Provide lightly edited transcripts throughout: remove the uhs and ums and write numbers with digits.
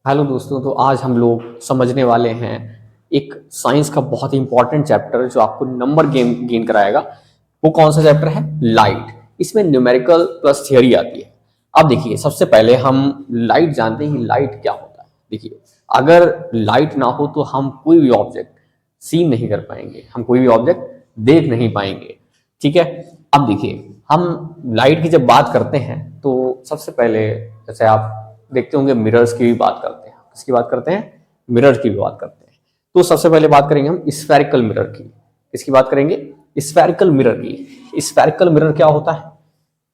Hello दोस्तों, तो आज हम लोग समझने वाले हैं एक साइंस का बहुत ही इंपॉर्टेंट चैप्टर जो आपको नंबर गेन कराएगा। वो कौन सा चैप्टर है? लाइट। इसमें न्यूमेरिकल प्लस थियरी आती है। अब देखिए, सबसे पहले हम लाइट जानते हैं कि लाइट क्या होता है। देखिए, अगर लाइट ना हो तो हम कोई भी ऑब्जेक्ट सी नहीं कर पाएंगे, हम कोई भी ऑब्जेक्ट देख नहीं पाएंगे। ठीक है। अब देखिए, हम लाइट की जब बात करते हैं तो सबसे पहले जैसे आप देखते होंगे मिरर्स की भी बात करते हैं। किसकी बात करते हैं? मिरर की भी बात करते हैं। तो सबसे पहले बात करेंगे हम स्फेरिकल मिरर की। किसकी बात करेंगे? स्फेरिकल मिरर की। स्फेरिकल मिरर क्या होता है?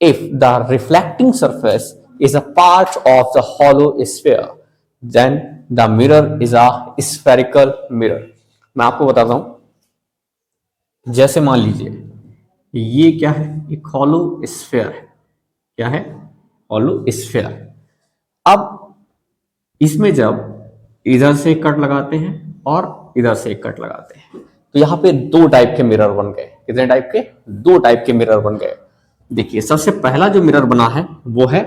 If the reflecting surface is a part of the hollow sphere then the mirror is a spherical mirror. मैं आपको बताता हूं। जैसे मान लीजिए ये क्या है? एक हॉलो स्फीयर है। क्या है? Hollow sphere. अब इसमें जब इधर से कट लगाते हैं और इधर से कट लगाते हैं तो यहां पे दो टाइप के मिरर बन गए। कितने टाइप के? दो टाइप के मिरर बन गए। देखिए, सबसे पहला जो मिरर बना है वो है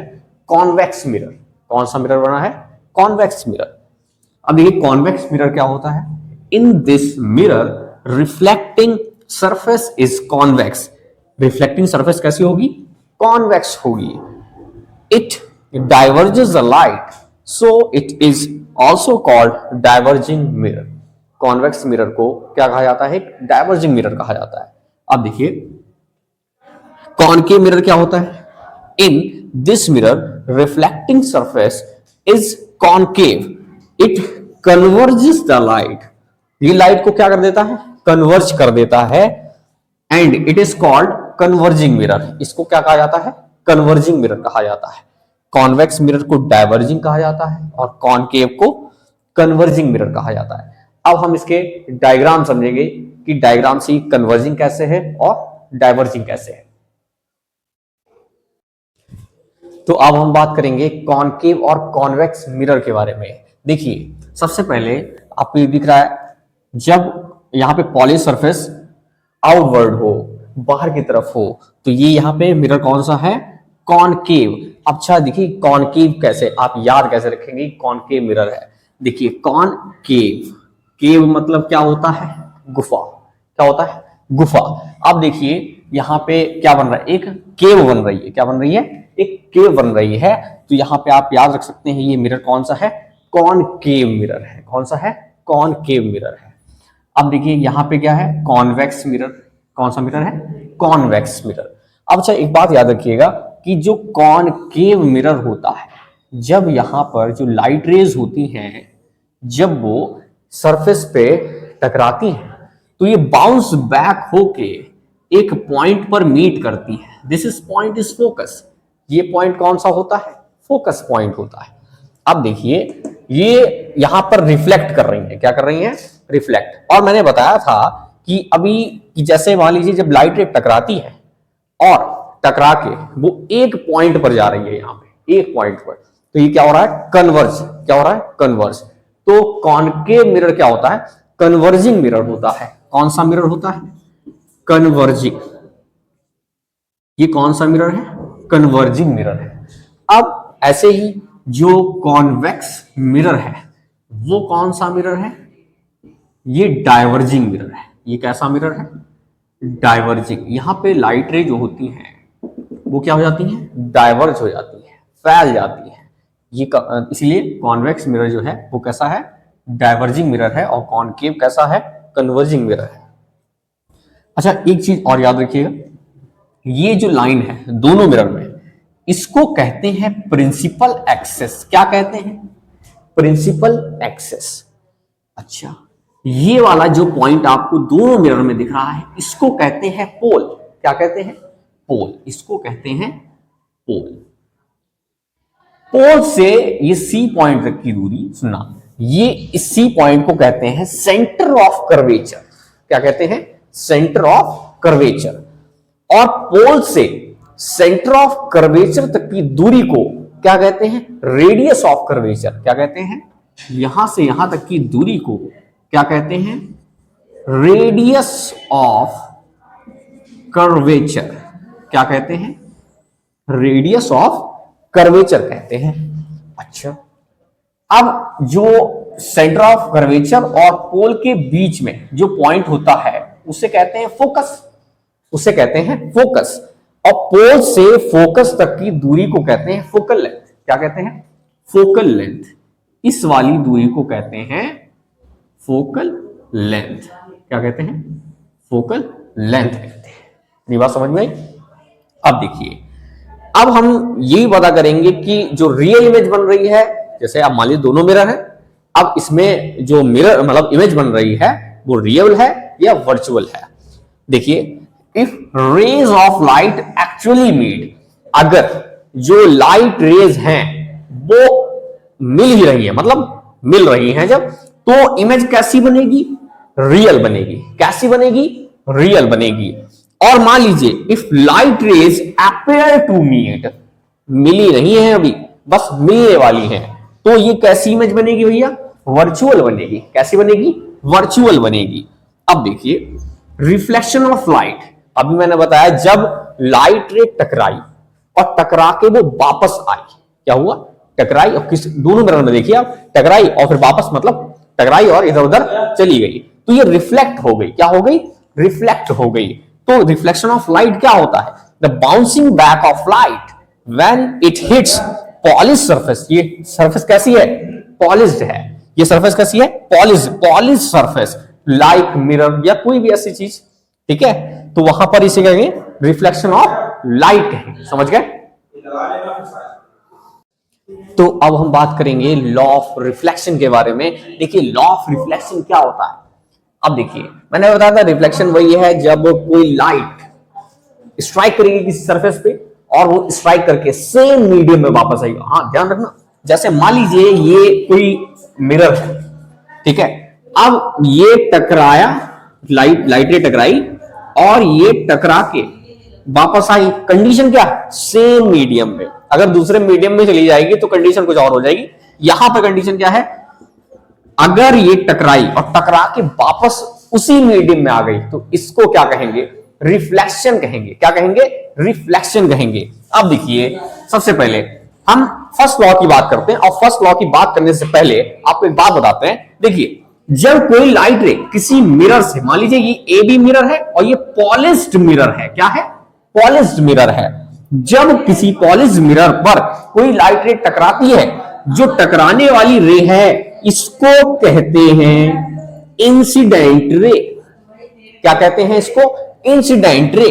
कॉन्वेक्स मिरर। कौन सा मिरर बना है? Convex mirror. अब ये कॉन्वेक्स मिरर क्या होता है? In this mirror reflecting surface is convex. Reflecting surface कैसी होगी? कॉन्वेक्स होगी। It diverges the light, so it is also called diverging mirror. Convex mirror को क्या कहा जाता है? डाइवर्जिंग मिरर कहा जाता है। अब देखिए, कॉनकेव मिरर क्या होता है? In this mirror reflecting surface is concave. It converges the light. ये लाइट को क्या कर देता है? कन्वर्ज कर देता है। And it is called converging mirror. इसको क्या कहा जाता है? कन्वर्जिंग मिरर कहा जाता है। कॉन्वेक्स मिरर को डाइवर्जिंग कहा जाता है और कॉनकेव को कन्वर्जिंग मिरर कहा जाता है। अब हम इसके डायग्राम समझेंगे कि डायग्राम से कन्वर्जिंग कैसे है और डाइवर्जिंग कैसे है। तो अब हम बात करेंगे कॉनकेव और कॉन्वेक्स मिरर के बारे में। देखिए, सबसे पहले आपको ये दिख रहा है, जब यहां पे पॉलिश सरफेस आउटवर्ड हो, बाहर की तरफ हो, तो ये यहां पे मिरर कौन सा है? कॉनकेव। अच्छा देखिए, कॉनकेव कैसे, आप याद कैसे रखेंगे? कॉनकेव मिरर है। देखिए, कॉनकेव, केव मतलब क्या होता है? गुफा। क्या होता है? गुफा। अब देखिए, यहां पे क्या बन रहा है? एक केव बन रही है। क्या बन रही है? एक केव बन रही है। तो यहां पे आप याद रख सकते हैं, ये मिरर कौन सा है? कॉनकेव मिरर है। कौन सा है? कॉनकेव मिरर है। अब देखिए, यहां पे क्या है? Convex mirror. कौन सा मिरर है? Convex mirror. अब अच्छा, एक बात याद रखिएगा कि जो कॉनकेव मिरर होता है, जब यहां पर जो लाइट रेज होती हैं, जब वो सरफेस पे टकराती हैं तो ये बाउंस बैक होके एक पॉइंट पर मीट करती है। This is point is focus. ये पॉइंट कौन सा होता है? फोकस पॉइंट होता है। अब देखिए, ये यहां पर रिफ्लेक्ट कर रही है। क्या कर रही है? रिफ्लेक्ट। और मैंने बताया था कि अभी कि जैसे मान लीजिए जब लाइट रे टकराती है और टकरा के वो एक पॉइंट पर जा रही है, यहां पे एक पॉइंट पर, तो ये क्या हो रहा है? कन्वर्ज। क्या हो रहा है? कन्वर्ज। तो कॉनकेव मिरर क्या होता है? कन्वर्जिंग मिरर होता है। कौन सा मिरर होता है? कन्वर्जिंग। ये कौन सा मिरर है? कन्वर्जिंग मिरर है। अब ऐसे ही जो कॉन्वेक्स मिरर है वो कौन सा मिरर है? ये डाइवर्जिंग मिरर है। ये कैसा मिरर है? डाइवर्जिंग। यहां पे लाइट रे जो होती हैं वो क्या हो जाती हैं? डाइवर्ज हो जाती है, फैल जाती है। ये इसीलिए कॉन्वेक्स मिरर जो है वो कैसा है? डाइवर्जिंग मिरर है। और कॉनकेव कैसा है? कन्वर्जिंग मिरर है। अच्छा, एक चीज और याद रखिएगा, ये जो लाइन है दोनों मिरर में, इसको कहते हैं प्रिंसिपल एक्सेस। क्या कहते हैं? Principal axis. अच्छा, ये वाला जो पॉइंट आपको दोनों मिरर में दिख रहा है इसको कहते हैं पोल। क्या कहते हैं? पोल। इसको कहते हैं पोल। पोल से ये सी पॉइंट तक की दूरी, सुनना, ये इस सी पॉइंट को कहते हैं सेंटर ऑफ कर्वेचर। क्या कहते हैं? Centre of curvature. और पोल से सेंटर ऑफ कर्वेचर तक की दूरी को क्या कहते हैं? Radius of curvature. क्या कहते हैं? यहां से यहां तक की दूरी को क्या कहते हैं? Radius of curvature. क्या कहते हैं? रेडियस ऑफ कर्वेचर कहते हैं। अच्छा, अब जो सेंटर ऑफ कर्वेचर और पोल के बीच में जो पॉइंट होता है उसे कहते हैं फोकस, उसे कहते हैं फोकस। और पोल से फोकस तक की दूरी को कहते हैं फोकल लेंथ। क्या कहते हैं? Focal length. इस वाली दूरी को कहते हैं फोकल लेंथ। क्या कहते हैं? फोकल लेंथ कहते हैं। ये बात समझ में आई? अब देखिए, अब हम यही पता करेंगे कि जो रियल इमेज बन रही है, जैसे अब मान लीजिए दोनों मिरर है, अब इसमें जो मिरर मतलब इमेज बन रही है वो रियल है या वर्चुअल है। देखिए, if rays of light actually meet, अगर जो लाइट रेज हैं वो मिल ही रही है, मतलब मिल रही हैं जब, तो इमेज कैसी बनेगी? रियल बनेगी। कैसी बनेगी? रियल बनेगी। और मान लीजिए if light rays appear to meet, मिली नहीं है अभी, बस मिलने वाली है, तो ये कैसी इमेज बनेगी भैया? वर्चुअल बनेगी। कैसी बनेगी? वर्चुअल बनेगी। अब देखिए, रिफ्लेक्शन ऑफ लाइट, अभी मैंने बताया जब लाइट रे टकराई और टकरा के वो वापस आई, क्या हुआ? टकराई और किस दोनों मिरर में देखिए आप, टकराई और फिर वापस मतलब टकराई और इधर उधर चली गई, तो ये रिफ्लेक्ट हो गई। क्या हो गई? रिफ्लेक्ट हो गई। तो रिफ्लेक्शन ऑफ लाइट क्या होता है? The bouncing back of light when it hits polish surface. ये सरफेस कैसी है? पॉलिश्ड है। ये सरफेस कैसी है? पॉलिश सरफेस, लाइक मिरर या कोई भी ऐसी चीज, ठीक है, तो वहां पर इसे कहेंगे रिफ्लेक्शन ऑफ लाइट कहेंगे। समझ गए? तो अब हम बात करेंगे लॉ ऑफ रिफ्लेक्शन के बारे में। देखिए, लॉ ऑफ रिफ्लेक्शन क्या होता है? अब देखिए, मैंने बताया था रिफ्लेक्शन वही है जब कोई लाइट स्ट्राइक करेगी किसी सरफेस पे और वो स्ट्राइक करके सेम मीडियम में वापस आएगा। हाँ, ध्यान रखना, जैसे मान लीजिए ये कोई मिरर है, ठीक है, अब ये टकराया, लाइट रे टकराई और ये टकरा के वापस आई। कंडीशन क्या? सेम मीडियम में। अगर दूसरे मीडियम में चली जाएगी तो कंडीशन कुछ और हो जाएगी। यहां पर कंडीशन क्या है? अगर ये टकराई और टकरा के वापस उसी मीडियम में आ गई तो इसको क्या कहेंगे? रिफ्लेक्शन कहेंगे। क्या कहेंगे? रिफ्लेक्शन कहेंगे। अब देखिए, सबसे पहले हम फर्स्ट लॉ की बात करते हैं और फर्स्ट लॉ की बात करने से पहले आपको एक बात बताते हैं। देखिए, जब कोई लाइट रे किसी मिरर से, मान लीजिए ये ए बी मिरर है और ये पॉलिश्ड मिरर है। क्या है? पॉलिश्ड मिरर है। जब किसी पॉलिश्ड मिरर पर कोई लाइट रे टकराती है, जो टकराने वाली रे है इसको कहते हैं इंसिडेंट रे। क्या कहते हैं इसको? Incident ray.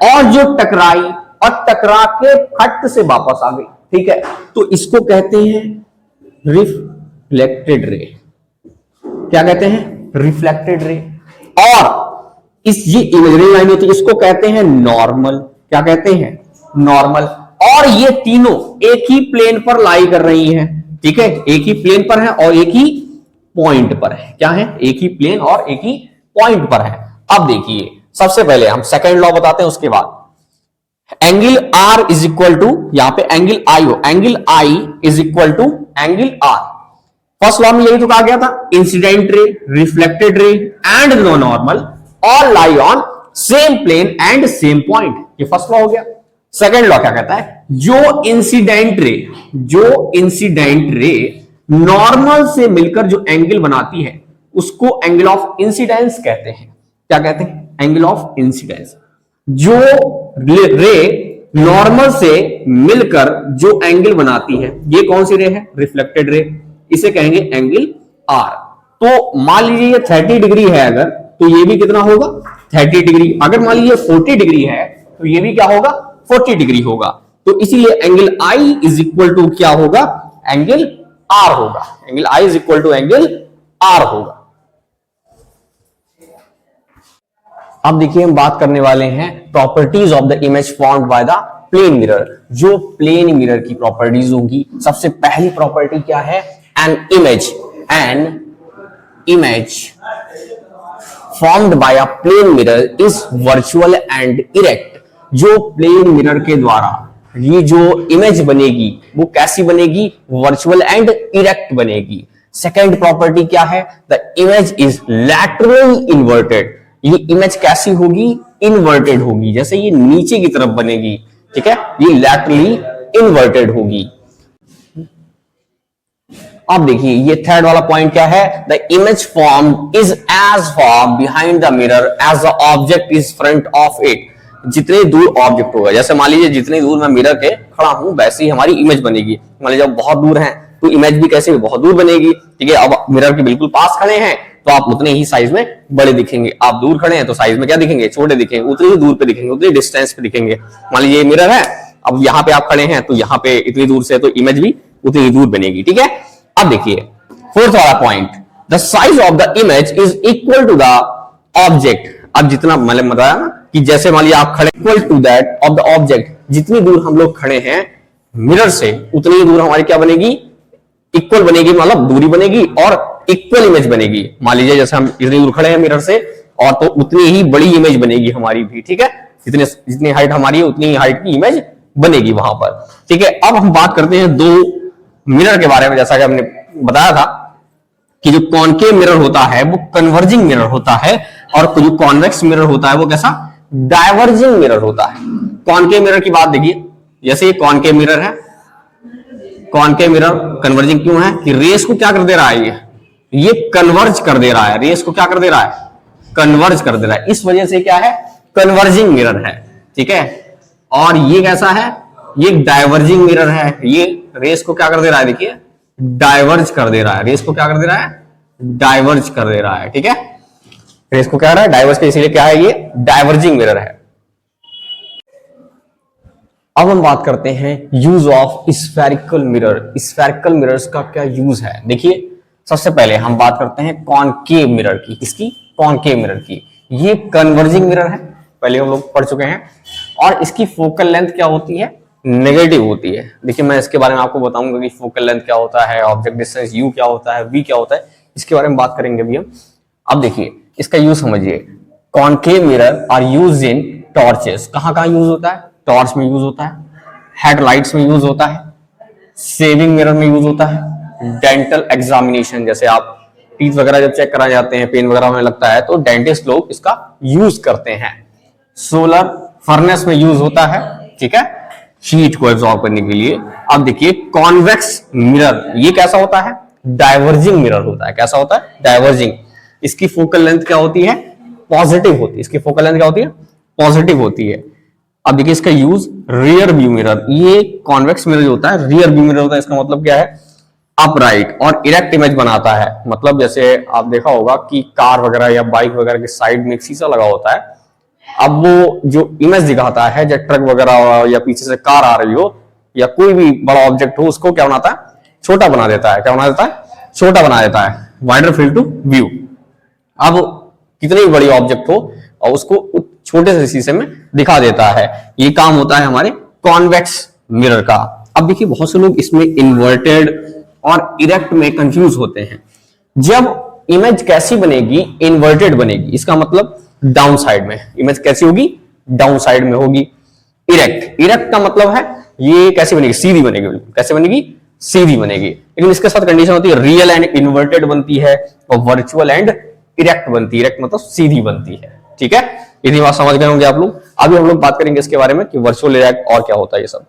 और जो टकराई और टकरा के फट से वापस आ गई, ठीक है, तो इसको कहते हैं रिफ्लेक्टेड रे। क्या कहते हैं? Reflected ray. और इस ये इमेजिनरी लाइन होती है, इसको कहते हैं नॉर्मल। क्या कहते हैं? नॉर्मल। और ये तीनों एक ही प्लेन पर लाई कर रही हैं, ठीक है, एक ही प्लेन पर है और एक ही पॉइंट पर है। क्या है? एक ही प्लेन और एक ही पॉइंट पर है। अब देखिए, सबसे पहले हम सेकेंड लॉ बताते हैं, उसके बाद angle r is equal to, यहां पे एंगल आई हो, angle i is equal to angle r. First law में यही तो कहा गया था, incident ray, reflected ray and no normal all lie on same plane and same point. ये फर्स्ट लॉ हो गया। सेकेंड लॉ क्या कहता है? जो इंसिडेंट रे नॉर्मल से मिलकर जो एंगल बनाती है उसको एंगल ऑफ इंसिडेंस कहते हैं। क्या कहते हैं? Angle of incidence. जो रे नॉर्मल से मिलकर जो एंगल बनाती है, ये कौन सी रे है? Reflected ray. इसे कहेंगे एंगल आर। तो मान लीजिए ये 30 डिग्री है अगर, तो ये भी कितना होगा? 30 डिग्री। अगर मान लीजिए 40 डिग्री है तो ये भी क्या होगा? 40 डिग्री होगा। तो इसीलिए angle i is equal to क्या होगा? एंगल आर होगा। Angle i is equal to angle r होगा। अब देखिए, हम बात करने वाले हैं properties of the image formed by the plane mirror. जो प्लेन मिरर की प्रॉपर्टीज होगी, सबसे पहली प्रॉपर्टी क्या है? An image formed by a plane mirror is virtual and erect. जो प्लेन मिरर के द्वारा ये जो इमेज बनेगी वो कैसी बनेगी? वर्चुअल एंड इरेक्ट बनेगी। सेकेंड प्रॉपर्टी क्या है? The image is laterally inverted. ये इमेज कैसी होगी? इन्वर्टेड होगी, जैसे ये नीचे की तरफ बनेगी, ठीक है, ये लैटरली इन्वर्टेड होगी। अब देखिए ये थर्ड वाला पॉइंट क्या है, the image form is as far behind the mirror as the object is front of it. जितने दूर ऑब्जेक्ट होगा, जैसे मान लीजिए जितने दूर मैं मिरर के खड़ा हूं वैसे ही हमारी इमेज बनेगी। मान लीजिए जब बहुत दूर है तो इमेज भी कैसे बहुत दूर बनेगी, ठीक है। अब मिरर के बिल्कुल पास खड़े हैं तो आप उतने ही साइज में बड़े दिखेंगे, आप दूर खड़े हैं तो साइज में क्या दिखेंगे, छोटे दिखेंगे, उतनी ही दूर पे दिखेंगे, उतनी डिस्टेंस पे दिखेंगे। मान लीजिए मिरर है, अब यहाँ पे आप खड़े हैं तो यहाँ पे इतनी दूर से तो इमेज भी उतनी ही दूर बनेगी, ठीक है। अब देखिए फोर्थ वाला point, the size of the image is equal to the object. अब जितना मैंने बताया ना कि जैसे मान लीजिए आप खड़े, equal to that of the object, जितनी दूर हम लोग खड़े हैं मिरर से उतनी ही दूर हमारी क्या बनेगी, इक्वल बनेगी, मतलब दूरी बनेगी और इक्वल इमेज बनेगी। मान लीजिए जैसे हम इतनी दूर खड़े हैं मिरर से और तो उतनी ही बड़ी इमेज बनेगी हमारी भी, ठीक है। जितनी हाइट हमारी है उतनी ही हाइट की इमेज बनेगी वहां पर, ठीक है। अब हम बात करते हैं दो मिरर के बारे में। जैसा कि हमने बताया था कि जो कॉनकेव मिरर होता है वो कन्वर्जिंग मिरर होता है और जो कॉन्वेक्स मिरर होता है वो कैसा, डाइवर्जिंग मिरर होता है। कॉनकेव मिरर की बात देखिए, जैसे ये कॉनकेव मिरर है, कॉनकेव मिरर कन्वर्जिंग क्यों है कि रेस को क्या कर दे रहा है, ये कन्वर्ज कर दे रहा है, रेस को क्या कर दे रहा है, कन्वर्ज कर दे रहा है, इस वजह से क्या है, कन्वर्जिंग मिरर है, ठीक है। और ये कैसा है, ये डाइवर्जिंग मिरर है, ये रेस को क्या कर दे रहा है, देखिए डाइवर्ज कर दे रहा है, रेस को क्या कर दे रहा है, डाइवर्ज कर दे रहा है, ठीक है। रेस को क्या कर रहा है, डाइवर्ज, इसीलिए क्या है, ये डाइवर्जिंग मिरर है। अब हम बात करते हैं use of spherical mirror. Spherical mirrors का क्या यूज है, देखिए सबसे पहले हम बात करते हैं कॉनकेव मिरर की, इसकी कॉनकेव मिरर की। ये कन्वर्जिंग मिरर है, पहले हम लोग पढ़ चुके हैं, और इसकी फोकल लेंथ क्या होती है, नेगेटिव होती है। देखिए मैं इसके बारे में आपको बताऊंगा कि फोकल लेंथ क्या होता है, ऑब्जेक्ट डिस्टेंस यू क्या होता है, वी क्या होता है, इसके बारे में बात करेंगे अभी हम। अब देखिए इसका यूज समझिए, concave mirror are use in torches. कहां कहां यूज होता है, टॉर्च में यूज होता है, हेडलाइट्स में यूज होता है, सेविंग मिरर में यूज होता है, डेंटल एग्जामिनेशन, जैसे आप टीथ वगैरह जब चेक कराए जाते हैं, पेन वगैरह में लगता है तो डेंटिस्ट लोग इसका यूज करते हैं। सोलर फर्नेस में यूज होता है, ठीक है, हीट को एब्जॉर्ब करने के लिए। अब देखिए कॉन्वेक्स मिरर, ये कैसा होता है, डाइवर्जिंग मिरर होता है। कैसा होता है, डाइवर्जिंग। इसकी फोकल लेंथ क्या होती है, पॉजिटिव होती है। इसकी फोकल लेंथ क्या होती है, पॉजिटिव होती है। अब देखिए इसका यूज रियर व्यू मिरर, ये कॉन्वेक्स मिरर होता है, रियर व्यू मिरर होता है। इसका मतलब क्या है, अपराइट और इरेक्ट इमेज बनाता है। मतलब जैसे आप देखा होगा कि कार वगैरह या बाइक वगैरह के साइड में एक शीशा लगा होता है, अब वो जो इमेज दिखाता है, जब ट्रक वगैरह या पीछे से कार आ रही हो या कोई भी बड़ा ऑब्जेक्ट हो, उसको क्या बनाता है, छोटा बना देता है। क्या बना देता है, छोटा बना देता है, वाइडर फील्ड टू व्यू। अब कितनी बड़ी ऑब्जेक्ट हो और उसको छोटे से शीशे में दिखा देता है, ये काम होता है हमारे कॉन्वेक्स मिरर का। अब देखिए बहुत से लोग इसमें इन्वर्टेड और इरेक्ट में कंफ्यूज होते हैं। जब इमेज कैसी बनेगी, इन्वर्टेड बनेगी, इसका मतलब डाउन साइड में इमेज कैसी होगी, डाउन साइड में होगी। इरेक्ट, इरेक्ट का मतलब है ये कैसी बनेगी, सीधी बनेगी। कैसे बनेगी, सीधी बनेगी। लेकिन इसके साथ कंडीशन होती है रियल एंड इन्वर्टेड बनती है और वर्चुअल एंड इरेक्ट बनती है। इरेक्ट मतलब सीधी बनती है, ठीक है। इतनी बात समझ गए होंगे आप लोग। अभी हम लोग बात करेंगे इसके बारे में कि वर्चुअल इरेक्ट और क्या होता है ये सब।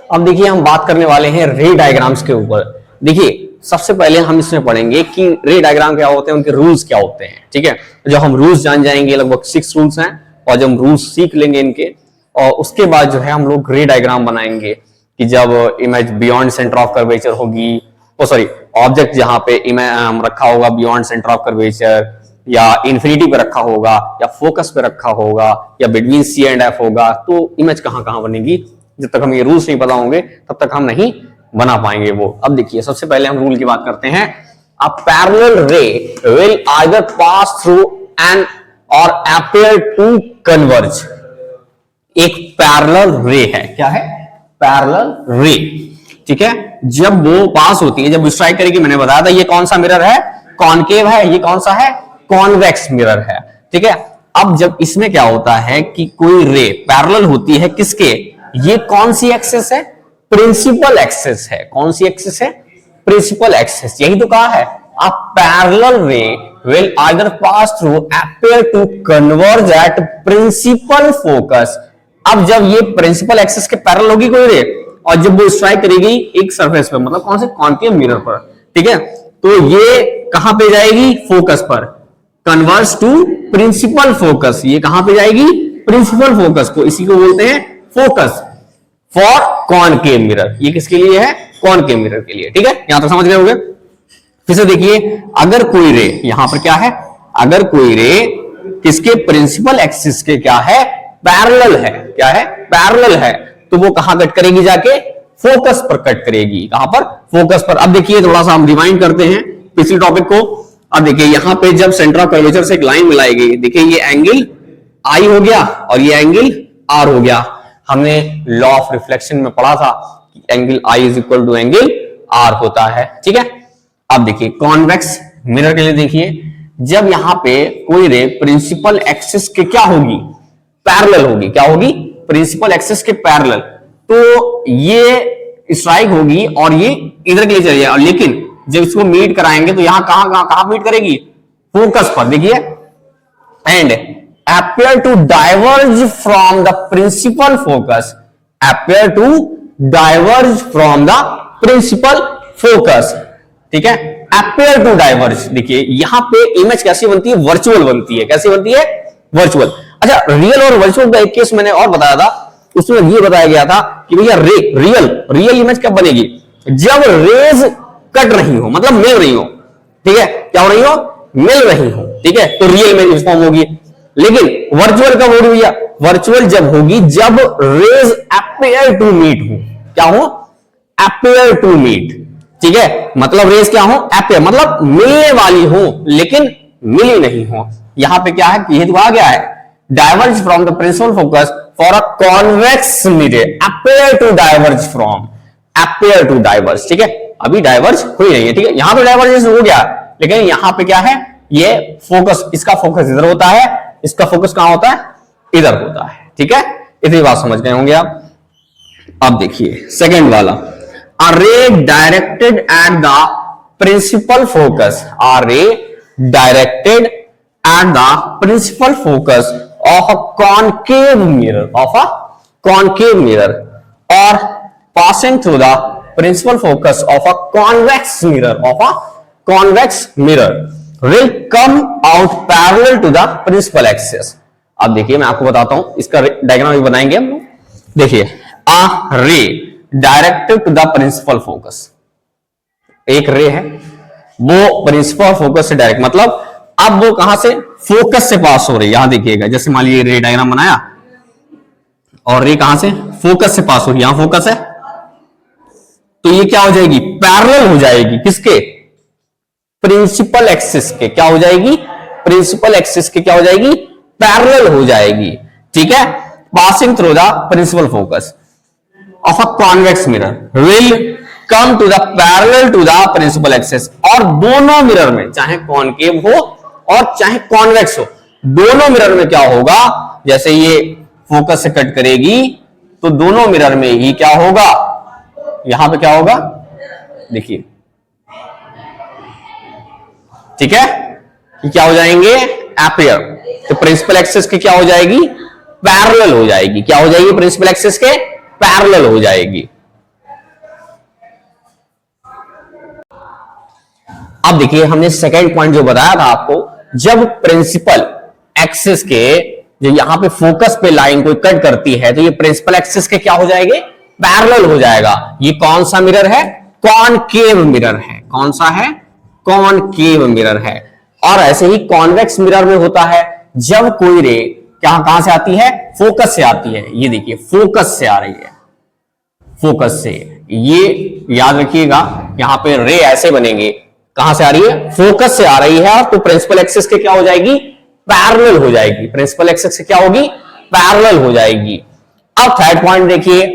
अब देखिए हम बात करने वाले हैं रे डायग्राम्स के ऊपर। देखिए सबसे पहले हम इसमें पढ़ेंगे कि रे डायग्राम क्या होते हैं, उनके रूल्स क्या होते हैं, ठीक है। जब हम रूल्स जान जाएंगे, लगभग 6 रूल्स हैं, और जब हम रूल्स सीख लेंगे इनके, और उसके बाद जो है हम लोग रे डायग्राम बनाएंगे कि जब image beyond centre of curvature होगी, ऑब्जेक्ट जहां पे इमेज रखा होगा बियॉन्ड सेंटर ऑफ कर्वेचर, या इन्फिनिटी पे रखा होगा, या फोकस पे रखा होगा, या बिटवीन सी एंड एफ होगा, तो इमेज कहां कहां बनेगी। जब तक हम ये रूल्स नहीं पता होंगे तब तक हम नहीं बना पाएंगे वो। अब देखिए सबसे पहले हम रूल की बात करते हैं। अ parallel ray will either pass through an और अपियर टू कन्वर्ज। एक पैरेलल रे है, क्या है, पैरेलल रे, ठीक है। जब वो पास होती है, जब स्ट्राइक करेगी, मैंने बताया था ये कौन सा मिरर है, कॉनकेव है, ये कौन सा है, कॉन्वेक्स मिरर है, ठीक है। अब जब इसमें क्या होता है कि कोई रे पैरेलल होती है किसके, ये कौन सी एक्सिस है, प्रिंसिपल एक्सिस है। कौन सी एक्सिस है, प्रिंसिपल एक्सिस। यही तो कहा है, a parallel ray will either pass through appear to converge at principal focus. अब जब ये प्रिंसिपल एक्सिस के पैरेलल होगी कोई रे, और जब वो स्ट्राइक करेगी एक सरफेस पर, मतलब कौन से कॉन्केव मिरर पर, ठीक है, तो ये कहां पे जाएगी, फोकस पर, कन्वर्स टू प्रिंसिपल फोकस, ये कहां पे जाएगी, प्रिंसिपल फोकस को, इसी को बोलते हैं फोकस फॉर कॉनकेव मिरर। ये किसके लिए है, कॉनकेव मिरर के लिए, ठीक है, यहां तक समझ गए होंगे। फिर से देखिए, अगर कोई रे यहां पर क्या है, अगर कोई रे किसके प्रिंसिपल एक्सिस के क्या है, पैरेलल है, क्या है, पैरेलल है, तो वो कहां कट करेगी, जाके फोकस पर कट करेगी, कहां पर, फोकस पर। अब देखिए थोड़ा सा हम रिवाइंड करते हैं पिछले टॉपिक को। अब देखिए यहां पे जब सेंटर ऑफ कर्वेचर से एक लाइन मिलाई गई, देखिए ये एंगल आई हो गया और ये एंगल आर हो गया। हमने लॉ ऑफ रिफ्लेक्शन में पढ़ा था कि angle i is equal to angle r होता है, ठीक है। अब देखिए कॉन्वेक्स मिरर के लिए देखिए, जब यहां पे कोई रे प्रिंसिपल एक्सिस के क्या होगी, पैरेलल होगी, क्या होगी, प्रिंसिपल एक्सिस के पैरेलल, तो ये स्ट्राइक होगी और ये इधर के लिए चली जाएगी, लेकिन जब इसको मीट कराएंगे तो यहां कहां मीट करेगी, फोकस पर, देखिए, and appear to diverge from the principal focus, appear to diverge from the principal focus, ठीक है, appear to diverge। देखिए यहां पे इमेज कैसी बनती है, वर्चुअल बनती है, कैसी बनती है, वर्चुअल। अच्छा, रियल और वर्चुअल का एक केस मैंने और बताया था, उसमें ये बताया गया था कि भैया रियल इमेज कब बनेगी, जब रेज कट रही हो, मतलब मिल रही हो, ठीक है, क्या हो रही हो, मिल रही हो, ठीक है, तो रियल इमेज फॉर्म होगी। लेकिन वर्चुअल कब होगी भैया, वर्चुअल जब होगी जब रेज अपीयर टू मीट हो, क्या हो, अपीयर टू मीट, ठीक है, मतलब रेज क्या हो, अपीयर मतलब मिलने वाली हो लेकिन मिली नहीं हो। यहां पे क्या है, ये आ गया है, diverge from the principal focus for a convex mirror, appear to diverge from, appear to diverge, ठीक है, अभी डाइवर्ज हुई नहीं है, ठीक है, यहां तो डाइवर्जेंस हो गया, लेकिन यहां पे क्या है, ये फोकस, इसका फोकस इधर होता है, इसका फोकस कहां होता है, इधर होता है, ठीक है, इतनी बात समझ गए होंगे आप। अब देखिए सेकंड वाला, a ray directed at the principal focus, a ray directed at the principal focus of a concave mirror, of a concave mirror, और passing through the principal focus of a convex mirror, of a convex mirror will come out parallel to the principal axis। अब देखिए मैं आपको बताता हूं, इसका diagram भी बनाएंगे हम। देखिए, a ray directed to the principal focus, एक रे है वो प्रिंसिपल फोकस से डायरेक्ट, मतलब अब वो कहां से, फोकस से पास हो रही है। यहां देखिएगा, जैसे मान लीजिए रे डायग्राम बनाया और रे कहां से, फोकस से पास हो रही है, यहां फोकस है, तो ये क्या हो जाएगी, पैरेलल हो जाएगी, किसके, प्रिंसिपल एक्सिस के, क्या हो जाएगी, प्रिंसिपल एक्सिस के क्या हो जाएगी, पैरेलल हो जाएगी, ठीक है, passing through the principal focus of a convex mirror will come to the parallel to the principal axis. और दोनों मिरर में, चाहे कॉनकेव हो और चाहे कॉन्वेक्स हो, दोनों मिरर में क्या होगा, जैसे ये फोकस से कट करेगी तो दोनों मिरर में ही क्या होगा, यहां पे क्या होगा, देखिए, ठीक है, कि क्या हो जाएंगे, अपीयर, तो प्रिंसिपल एक्सिस के क्या हो जाएगी, पैरेलल हो जाएगी, क्या हो जाएगी, प्रिंसिपल एक्सिस के पैरेलल हो जाएगी। अब देखिए हमने सेकंड पॉइंट जो बताया था आपको, जब प्रिंसिपल एक्सिस के, जो यहां पे फोकस पे लाइन कोई कट करती है तो ये प्रिंसिपल एक्सिस के क्या हो जाएंगे, पैरेलल हो जाएगा। ये कौन सा मिरर है, कॉनकेव मिरर है, कौन सा है, कॉनकेव मिरर है। और ऐसे ही कॉन्वेक्स मिरर में होता है, जब कोई रे कहां से आती है, फोकस से आती है, ये देखिए फोकस से आ रही है, फोकस से, ये याद रखिएगा, यहां पे रे ऐसे बनेंगे, कहां से आ रही है, फोकस से आ रही है, तो प्रिंसिपल एक्सिस के क्या हो जाएगी, पैरेलल हो जाएगी, प्रिंसिपल एक्सिस से क्या होगी, पैरेलल हो जाएगी। अब थर्ड पॉइंट देखिए,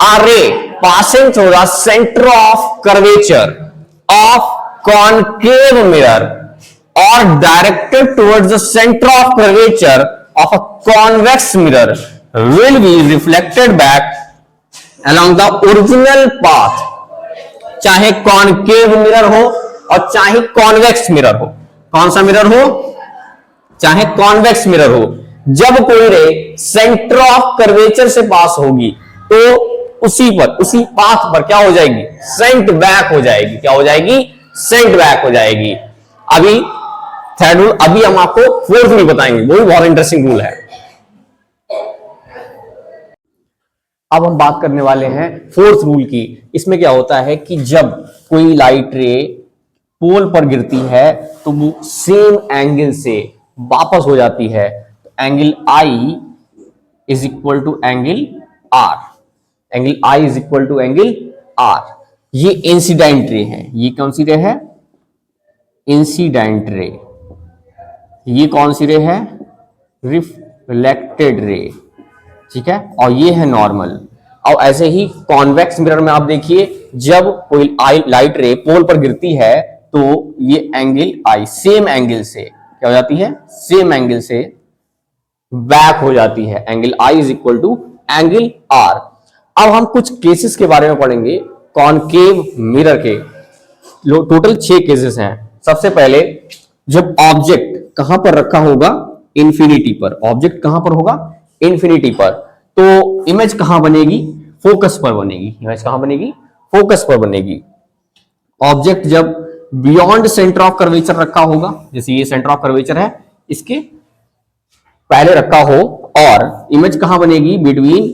a ray passing through the centre of curvature of concave mirror or directed towards the center of curvature of a convex mirror will be reflected back along the original path, चाहे concave mirror हो और चाहे convex mirror हो, कौन सा mirror हो, चाहे convex mirror हो, जब कोई रे सेंटर ऑफ कर्वेचर से पास होगी तो उसी पाथ पर क्या हो जाएगी, सेंट बैक हो जाएगी। क्या हो जाएगी, सेंट बैक हो जाएगी। अभी थर्ड रूल, अभी हम आपको फोर्थ रूल बताएंगे, वो भी बहुत इंटरेस्टिंग रूल है। अब हम बात करने वाले हैं फोर्थ रूल की। इसमें क्या होता है कि जब कोई लाइट रे पोल पर गिरती है तो वो सेम एंगल से वापस हो जाती है। तो angle i is equal to angle r, angle i is equal to angle r. ये इंसिडेंट रे है। ये कौन सी रे है, इंसिडेंट रे। ये कौन सी रे है, रिफ्लेक्टेड रे, ठीक है। और ये है नॉर्मल। और ऐसे ही कॉन्वेक्स मिरर में आप देखिए, जब कोई लाइट रे पोल पर गिरती है तो ये एंगल आई सेम एंगल से क्या हो जाती है, सेम एंगल से बैक हो जाती है। Angle i is equal to angle r. अब हम कुछ केसेस के बारे में पढ़ेंगे कॉनकेव मिरर के। टोटल 6 केसेस हैं। सबसे पहले, जब ऑब्जेक्ट कहां पर रखा होगा, इंफिनिटी पर। ऑब्जेक्ट कहां पर होगा, इंफिनिटी पर, तो इमेज कहां बनेगी, फोकस पर बनेगी। इमेज कहां बनेगी, फोकस पर बनेगी। ऑब्जेक्ट जब बियॉन्ड सेंटर ऑफ कर्वेचर रखा होगा, जैसे ये सेंटर ऑफ कर्वेचर है, इसके पहले रखा हो, और इमेज कहां बनेगी, between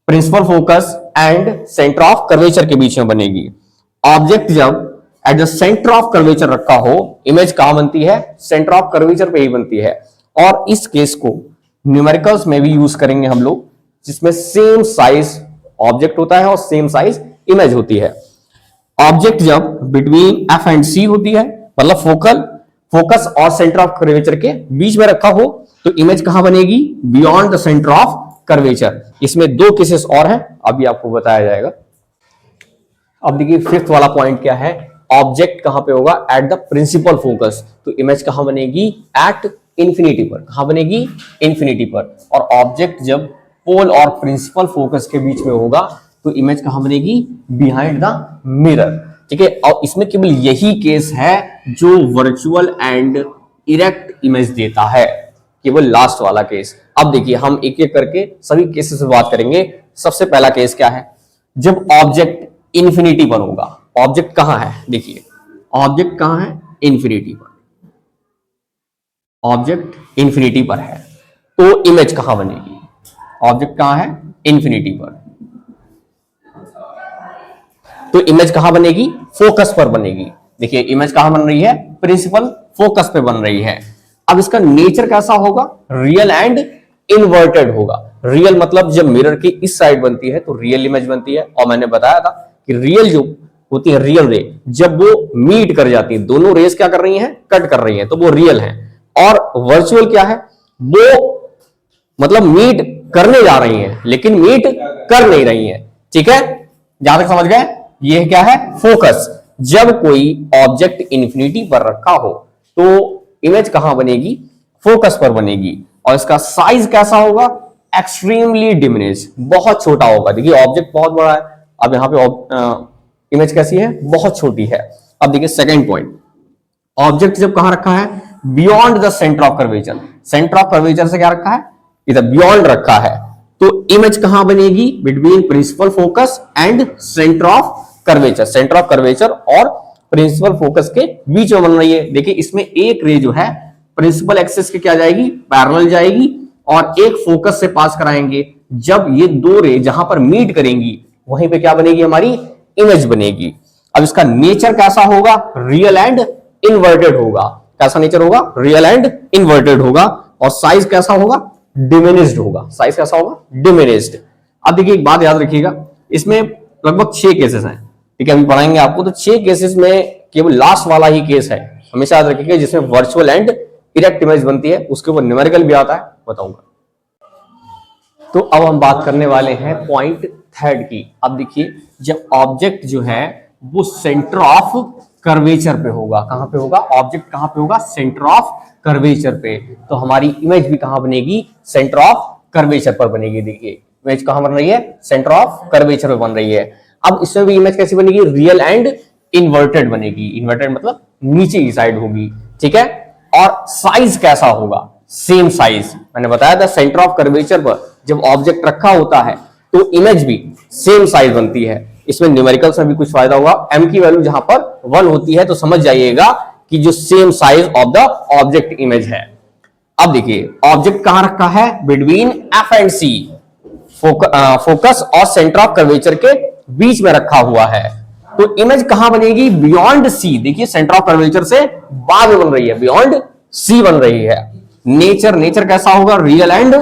principal focus and centre of curvature के बीच में बनेगी। ऑब्जेक्ट जब at the centre of curvature रखा हो, इमेज कहां बनती है, सेंटर ऑफ कर्वेचर पे ही बनती है। और इस केस को न्यूमेरिकल्स में भी यूज करेंगे हम लोग, जिसमें सेम साइज ऑब्जेक्ट होता है और सेम साइज इमेज होती है। ऑब्जेक्ट जब बिटवीन एफ एंड सी होती है, मतलब फोकस और सेंटर ऑफ कर्वेचर के बीच में रखा हो, तो इमेज कहां बनेगी, beyond the centre of curvature. इसमें 2 केसेस और हैं, अभी आपको बताया जाएगा। अब देखिए फिफ्थ वाला पॉइंट क्या है, ऑब्जेक्ट कहां पे होगा, एट द प्रिंसिपल फोकस, तो इमेज कहां बनेगी, एट इंफिनिटी पर। कहां बनेगी, इंफिनिटी पर। और ऑब्जेक्ट जब पोल और प्रिंसिपल फोकस के बीच में होगा तो इमेज कहां बनेगी, बिहाइंड द मिरर, ठीक है। और इसमें केवल यही केस है जो वर्चुअल एंड इरेक्ट इमेज देता है, केवल लास्ट वाला केस। अब देखिए हम एक एक करके सभी केसेस से बात करेंगे। सबसे पहला केस क्या है, जब ऑब्जेक्ट इंफिनिटी पर होगा। ऑब्जेक्ट कहां है, देखिए ऑब्जेक्ट कहां है, इंफिनिटी पर। ऑब्जेक्ट इंफिनिटी पर है तो इमेज कहां बनेगी, ऑब्जेक्ट कहां है, इंफिनिटी पर, तो इमेज कहां बनेगी, फोकस पर बनेगी। देखिए इमेज कहां बन रही है, प्रिंसिपल फोकस पे बन रही है। अब इसका नेचर कैसा होगा, रियल एंड इन्वर्टेड होगा। रियल मतलब जब मिरर की इस साइड बनती है तो रियल इमेज बनती है, और मैंने बताया था कि रियल जो होती है, रियल रे, जब वो मीट कर जाती है, दोनों रेस क्या कर रही हैं, कट कर रही हैं, तो वो रियल है। और वर्चुअल क्या है, वो मतलब मीट करने जा रही हैं लेकिन मीट कर नहीं रही हैं, ठीक है, जहां तक समझ गए। ये क्या है, फोकस। जब कोई ऑब्जेक्ट इंफिनिटी पर रखा हो तो इमेज कहां बनेगी, फोकस पर बनेगी। और इसका साइज कैसा होगा, एक्सट्रीमली डिमिनिश, बहुत छोटा होगा। देखिए ऑब्जेक्ट बहुत बड़ा है, अब यहां पे इमेज कैसी है, बहुत छोटी है। अब देखिए सेकंड पॉइंट, ऑब्जेक्ट जब कहां रखा है, beyond the centre of curvature. Centre of curvature से क्या रखा है, इधर बियॉन्ड रखा है, तो इमेज कहां बनेगी, between principal focus and centre of curvature. Centre of curvature और प्रिंसिपल फोकस के बीच में बन रही है। देखिए इसमें एक रे जो है प्रिंसिपल एक्सिस के क्या जाएगी, पैरेलल जाएगी, और एक फोकस से पास कराएंगे। जब ये 2 रे जहां पर मीट करेंगी वहीं पे क्या बनेगी, हमारी इमेज बनेगी। अब इसका नेचर कैसा होगा, रियल एंड इन्वर्टेड होगा। कैसा नेचर होगा, रियल एंड इन्वर्टेड होगा। और साइज कैसा होगा, डिमिनिश्ड होगा। साइज कैसा होगा, डिमिनिश्ड। अब देखिए एक बात याद रखिएगा, इसमें लगभग 6 केसेस हैं, ठीक है, अभी पढ़ाएंगे आपको। तो 6 केसेस में केवल लास्ट वाला ही केस है, हमेशा याद रखिएगा, जिसमें वर्चुअल एंड इरेक्ट इमेज बनती है, उसके ऊपर न्यूमेरिकल भी आता है, बताऊंगा। तो अब हम बात करने वाले हैं पॉइंट थर्ड की। अब देखिए जब ऑब्जेक्ट जो है वो सेंटर ऑफ कर्वेचर पे होगा, कहां पे होगा, ऑब्जेक्ट कहां पे होगा, सेंटर ऑफ कर्वेचर पे, तो हमारी इमेज भी कहां बनेगी, सेंटर ऑफ कर्वेचर पर बनेगी। देखिए इमेज कहां बन रही है, सेंटर ऑफ कर्वेचर पे बन रही है। अब इसमें भी इमेज कैसी बनेगी, रियल एंड इन्वर्टेड बनेगी। इन्वर्टेड मतलब नीचे की साइड होगी, ठीक है। और साइज कैसा होगा, सेम साइज। मैंने बताया था सेंटर ऑफ कर्वेचर पर जब ऑब्जेक्ट रखा होता है तो इमेज भी सेम साइज बनती है। इसमें न्यूमेरिकल्स में भी कुछ फायदा हुआ। m की वैल्यू जहां पर 1 होती है तो समझ जाइएगा कि जो same size of the object image है। अब देखिए ऑब्जेक्ट कहां रखा है, between F and C, focus और सेंटर ऑफ कर्वेचर के बीच में रखा हुआ है। तो इमेज कहां बनेगी, बियॉन्ड सी। देखिए सेंटर ऑफ कर्वेचर से बाद में बन रही है, बियॉन्ड सी बन रही है। नेचर कैसा होगा, रियल एंड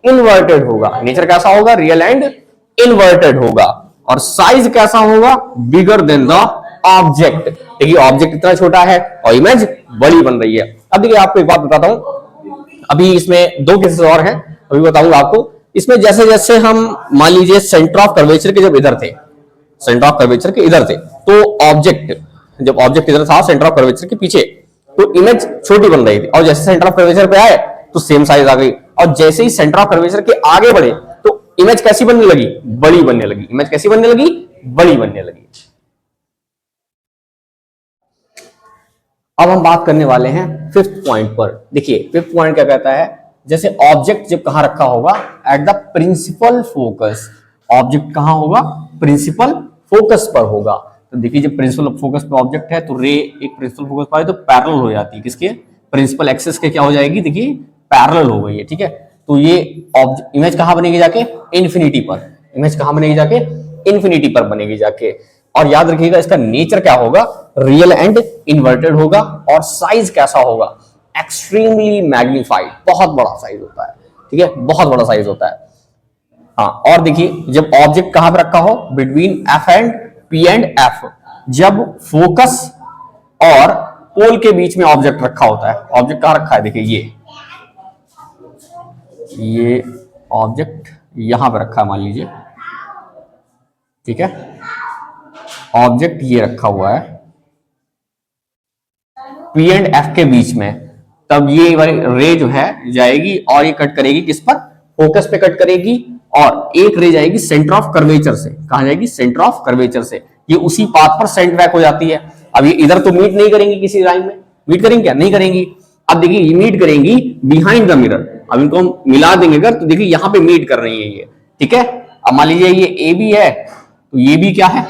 इनवर्टेड होगा। नेचर कैसा होगा, रियल एंड इनवर्टेड होगा। और साइज कैसा होगा, बिगर देन द ऑब्जेक्ट। देखिए ऑब्जेक्ट इतना छोटा है और इमेज बड़ी बन रही है। अब देखिए आपको एक बात बताता हूं, अभी इसमें 2 केसेस और हैं, अभी बताऊंगा आपको। इसमें जैसे जैसे हम मान लीजिए सेंटर ऑफ कर्वेचर के जब इधर थे, सेंटर ऑफ कर्वेचर के इधर थे, तो ऑब्जेक्ट जब ऑब्जेक्ट इधर था सेंटर ऑफ कर्वेचर के पीछे, तो इमेज छोटी बन रही थी। और जैसे सेंटर ऑफ कर्वेचर पे आए तो सेम साइज आ गई। और जैसे ही सेंटर ऑफ कर्वेचर के आगे बढ़े तो इमेज कैसी बनने लगी, बड़ी बनने लगी। इमेज कैसी बनने लगी, बड़ी बनने लगी। अब हम बात करने वाले हैं 5th पॉइंट पर। देखिए 5th पॉइंट क्या कहता है, जैसे ऑब्जेक्ट जब कहां रखा होगा, at the principal focus. Object कहां होगा, प्रिंसिपल फोकस पर होगा। तो देखिए जब प्रिंसिपल फोकस पे ऑब्जेक्ट है तो रे एक प्रिंसिपल फोकस पर है तो पैरेलल हो जाती है, किसके, प्रिंसिपल एक्सिस के क्या हो जाएगी, देखिए पैरेलल हो गई है, ठीक है। तो ये इमेज कहां बनेगी जाके, इन्फिनिटी पर। इमेज कहां बनेगी जाके, इन्फिनिटी पर बनेगी जाके। और याद रखिएगा इसका नेचर क्या होगा, रियल एंड इन्वर्टेड होगा। और साइज कैसा होगा, एक्सट्रीमली मैग्नीफाइड, बहुत बड़ा साइज होता है, ठीक है, बहुत बड़ा साइज होता है। हाँ, और देखिए जब ऑब्जेक्ट कहां पर रखा हो, between F and P and F, जब फोकस और पोल के बीच में ऑब्जेक्ट रखा होता है। ऑब्जेक्ट कहां रखा है, देखिए ये ऑब्जेक्ट यहां पर रखा है मान लीजिए, ठीक है, ऑब्जेक्ट ये रखा हुआ है पी एंड एफ के बीच में, तब ये वाली रे जो है जाएगी और ये कट करेगी किस पर, फोकस पे कट करेगी। और एक रे जाएगी सेंटर ऑफ कर्वेचर से, कहां जाएगी, सेंटर ऑफ कर्वेचर से। ये उसी पाथ पर सेंट बैक हो जाती है। अब ये इधर तो मीट नहीं करेंगी, किसी लाइन में मीट करेंगी क्या, नहीं करेंगी। अब देखिए ये मीट करेंगी बिहाइंड द मिरर। अब इनको हम मिला देंगे अगर, तो देखिए यहां पे मीट कर रही है ये, ठीक है। अब मान लीजिए ये ए बी है तो ये भी क्या है,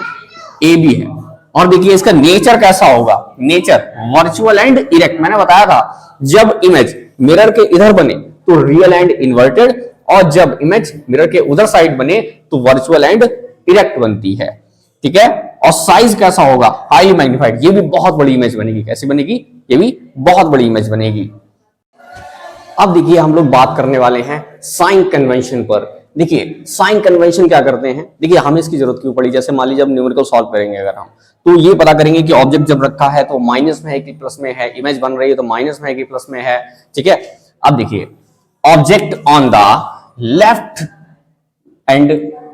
ए बी है। और देखिए इसका नेचर कैसा होगा, नेचर वर्चुअल एंड इरेक्ट। मैंने बताया था जब इमेज मिरर के इधर बने तो रियल एंड इन्वर्टेड, और जब इमेज मिरर के उधर साइड बने तो वर्चुअल एंड इरेक्ट बनती है, ठीक है। और साइज कैसा होगा, हाईली मैग्नीफाइड। ये भी बहुत बड़ी इमेज बनेगी, कैसी बनेगी, ये भी बहुत बड़ी इमेज बनेगी। अब देखिए हम लोग बात करने वाले हैं साइन कन्वेंशन पर। देखिए साइन कन्वेंशन क्या करते हैं, देखिए हमें इसकी जरूरत क्यों पड़ी। जैसे मान लीजिए जब न्यूमेरिकल सॉल्व करेंगे अगर हम, तो ये पता करेंगे कि ऑब्जेक्ट जब रखा है तो माइनस में है कि प्लस में है, इमेज बन रही है तो माइनस में है कि प्लस में है, ठीक है। अब देखिए object on the left and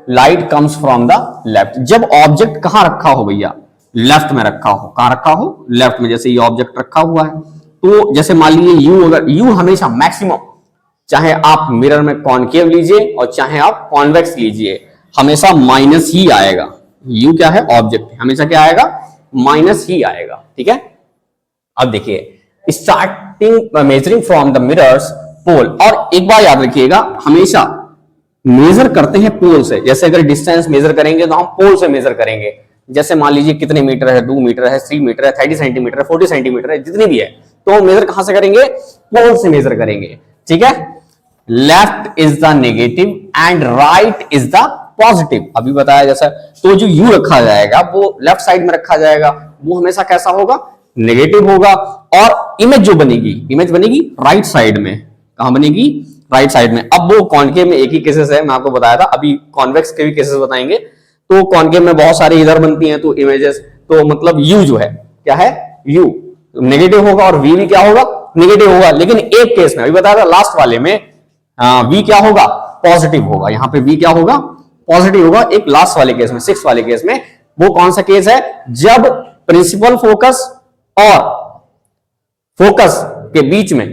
light comes from the left. जब ऑब्जेक्ट कहां रखा हो भैया, लेफ्ट में रखा हो, कहां रखा हो, लेफ्ट में। जैसे ये ऑब्जेक्ट रखा हुआ है तो जैसे मान लीजिए यू, अगर यू हमेशा मैक्सिमम, चाहे आप मिरर में कॉनकेव लीजिए और चाहे आप कॉन्वेक्स लीजिए, हमेशा माइनस ही आएगा। यू क्या है, ऑब्जेक्ट, हमेशा क्या आएगा, माइनस ही आएगा, ठीक है। अब देखिए starting measuring from the mirror's pole. और एक बार याद रखिएगा हमेशा मेजर करते हैं पोल से। जैसे अगर डिस्टेंस मेजर करेंगे तो हम पोल से मेजर करेंगे। जैसे मान लीजिए कितने मीटर है, 2 मीटर है, 3 मीटर है, 30 सेंटीमीटर है, 40 सेंटीमीटर है, जितनी भी है, तो हम मेजर कहां से करेंगे, पोल से मेजर करेंगे, ठीक है। Left is the negative and right is the positive. अभी बताया जैसा, तो जो यू रखा जाएगा वो लेफ्ट साइड में रखा जाएगा, वो हमेशा कैसा होगा, नेगेटिव होगा। और इमेज जो बनेगी, इमेज बनेगी राइट साइड में, कहां बनेगी, राइट साइड में। अब वो कॉनकेव में एक ही केसेस है, मैं आपको बताया था, अभी कॉन्वेक्स के भी केसेस बताएंगे। तो कॉनकेव में बहुत सारी इधर बनती हैं तो इमेजेस, तो मतलब यू जो है क्या है, यू नेगेटिव होगा और वी भी क्या होगा, नेगेटिव होगा। लेकिन एक केस में अभी बताया था लास्ट वाले में वी क्या होगा, पॉजिटिव होगा। यहां पे वी क्या होगा, पॉजिटिव होगा। एक लास्ट वाले केस में, 6 वाले केस में, वो कौन सा केस है, जब प्रिंसिपल फोकस और फोकस के बीच में,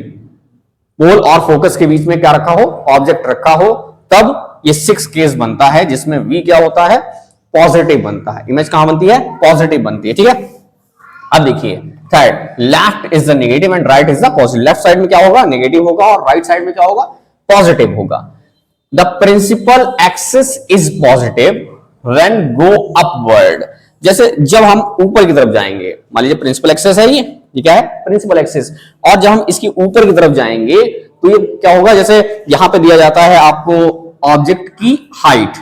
पोल और फोकस के बीच में क्या रखा हो, ऑब्जेक्ट रखा हो, तब ये 6 केस बनता है जिसमें वी क्या होता है, पॉजिटिव बनता है। इमेज कहां बनती है, पॉजिटिव बनती है, ठीक है। अब देखिए third, left is the negative and right is the positive. Left side में क्या होगा, नेगेटिव होगा, और राइट साइड में क्या होगा, पॉजिटिव होगा। The principal axis is positive when go upward. जैसे जब हम ऊपर की तरफ जाएंगे, मान लीजिए प्रिंसिपल एक्सिस है ये क्या है प्रिंसिपल एक्सिस, और जब हम इसकी ऊपर की तरफ जाएंगे तो ये क्या होगा, जैसे यहां पे दिया जाता है आपको ऑब्जेक्ट की हाइट,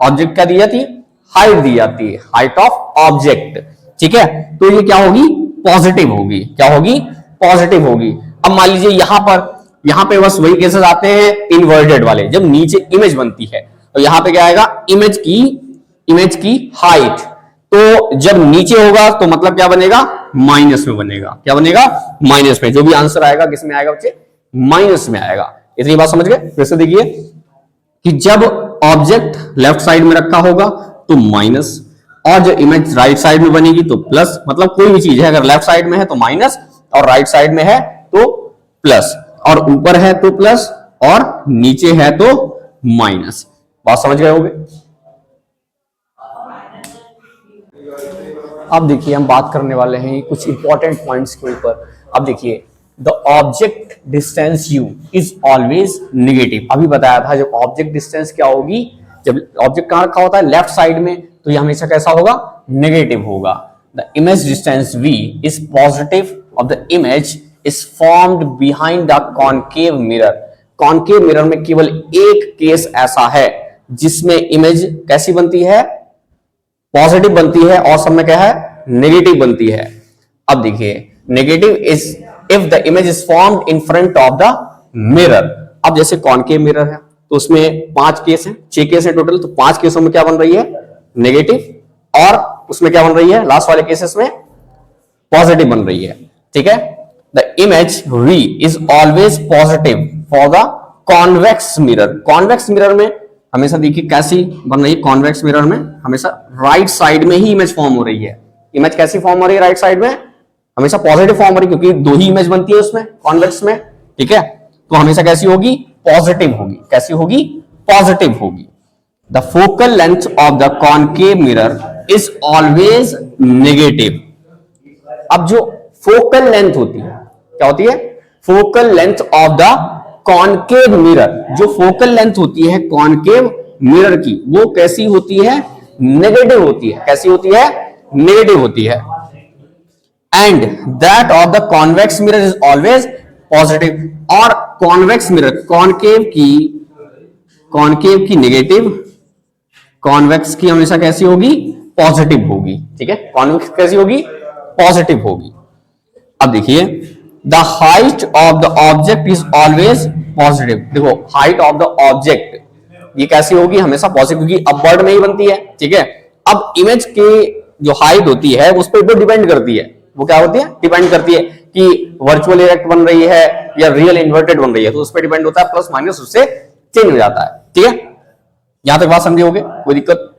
ऑब्जेक्ट क्या दी जाती है, हाइट दी जाती है, हाइट ऑफ ऑब्जेक्ट, ठीक है, तो ये क्या होगी, पॉजिटिव होगी, क्या होगी, पॉजिटिव होगी। अब मान लीजिए यहां पे बस वही केसेस आते हैं इन्वर्टेड वाले, जब नीचे इमेज बनती है तो यहां पे क्या आएगा, इमेज की हाइट, तो जब नीचे होगा तो मतलब क्या बनेगा, माइनस में बनेगा, क्या बनेगा, माइनस में, जो भी आंसर आएगा किस में आएगा बच्चे, माइनस में आएगा। इतनी बात समझ गए। फिर से देखिए कि जब ऑब्जेक्ट लेफ्ट साइड में रखा होगा तो माइनस, और जो इमेज राइट साइड में बनेगी तो प्लस, मतलब कोई भी चीज है अगर लेफ्ट साइड में है तो माइनस और राइट साइड में है तो प्लस, और ऊपर है तो प्लस और नीचे है तो माइनस। बात समझ गए होगे। अब देखिए हम बात करने वाले हैं कुछ इंपॉर्टेंट पॉइंट्स के ऊपर। अब देखिए the object distance u is always negative. अभी बताया था जब ऑब्जेक्ट डिस्टेंस क्या होगी, जब ऑब्जेक्ट कहां रखा होता है लेफ्ट साइड में, तो ये हमेशा कैसा होगा, नेगेटिव होगा। The image distance v is positive of the image is formed behind the concave mirror. Concave mirror में केवल एक केस ऐसा है जिसमें इमेज कैसी बनती है, पॉजिटिव बनती है, और सब में क्या है, नेगेटिव बनती है। अब देखिए negative is if the image is formed in front of the mirror. अब जैसे कॉनकेव मिरर है तो उसमें 5 केस हैं, 6 केस हैं टोटल, तो 5 केसों में क्या बन रही है, नेगेटिव, और उसमें क्या बन रही है, लास्ट वाले केसेस में पॉजिटिव बन रही है, ठीक है। The image v is always positive for the convex mirror. Convex mirror में हमेशा देखिए कैसी बन रही है, कॉन्वेक्स मिरर में हमेशा राइट साइड में ही इमेज फॉर्म हो रही है। इमेज कैसी फॉर्म हो रही है, राइट साइड में हमेशा पॉजिटिव फॉर्म हो रही है, क्योंकि 2 ही इमेज बनती है उसमें कॉन्वेक्स में, ठीक है, तो हमेशा कैसी होगी, पॉजिटिव होगी, कैसी होगी, पॉजिटिव होगी। The focal length of the concave mirror is always negative. अब जो फोकल लेंथ होती है, क्या होती है, focal length of the concave mirror, जो फोकल लेंथ होती है कॉनकेव मिरर की, वो कैसी होती है, नेगेटिव होती है, कैसी होती है, नेगेटिव होती है। And that of the convex mirror is always positive. और कॉन्वेक्स मिरर, कॉनकेव की नेगेटिव, कॉन्वेक्स की हमेशा कैसी होगी, पॉजिटिव होगी, ठीक है, कॉन्वेक्स कैसी होगी, पॉजिटिव होगी। अब देखिए the height of the object is always positive. देखो हाइट ऑफ द ऑब्जेक्ट ये कैसी होगी, हमेशा पॉजिटिव, क्योंकि अपवर्ड में ही बनती है, ठीक है। अब इमेज की जो हाइट होती है उस पर डिपेंड करती है, वो क्या होती है, डिपेंड करती है कि वर्चुअल इरेक्ट बन रही है या रियल इन्वर्टेड बन रही है, तो उस पर डिपेंड होता है, प्लस माइनस उससे चेंज हो जाता है, ठीक है। यहां तक बात समझे होगे, कोई दिक्कत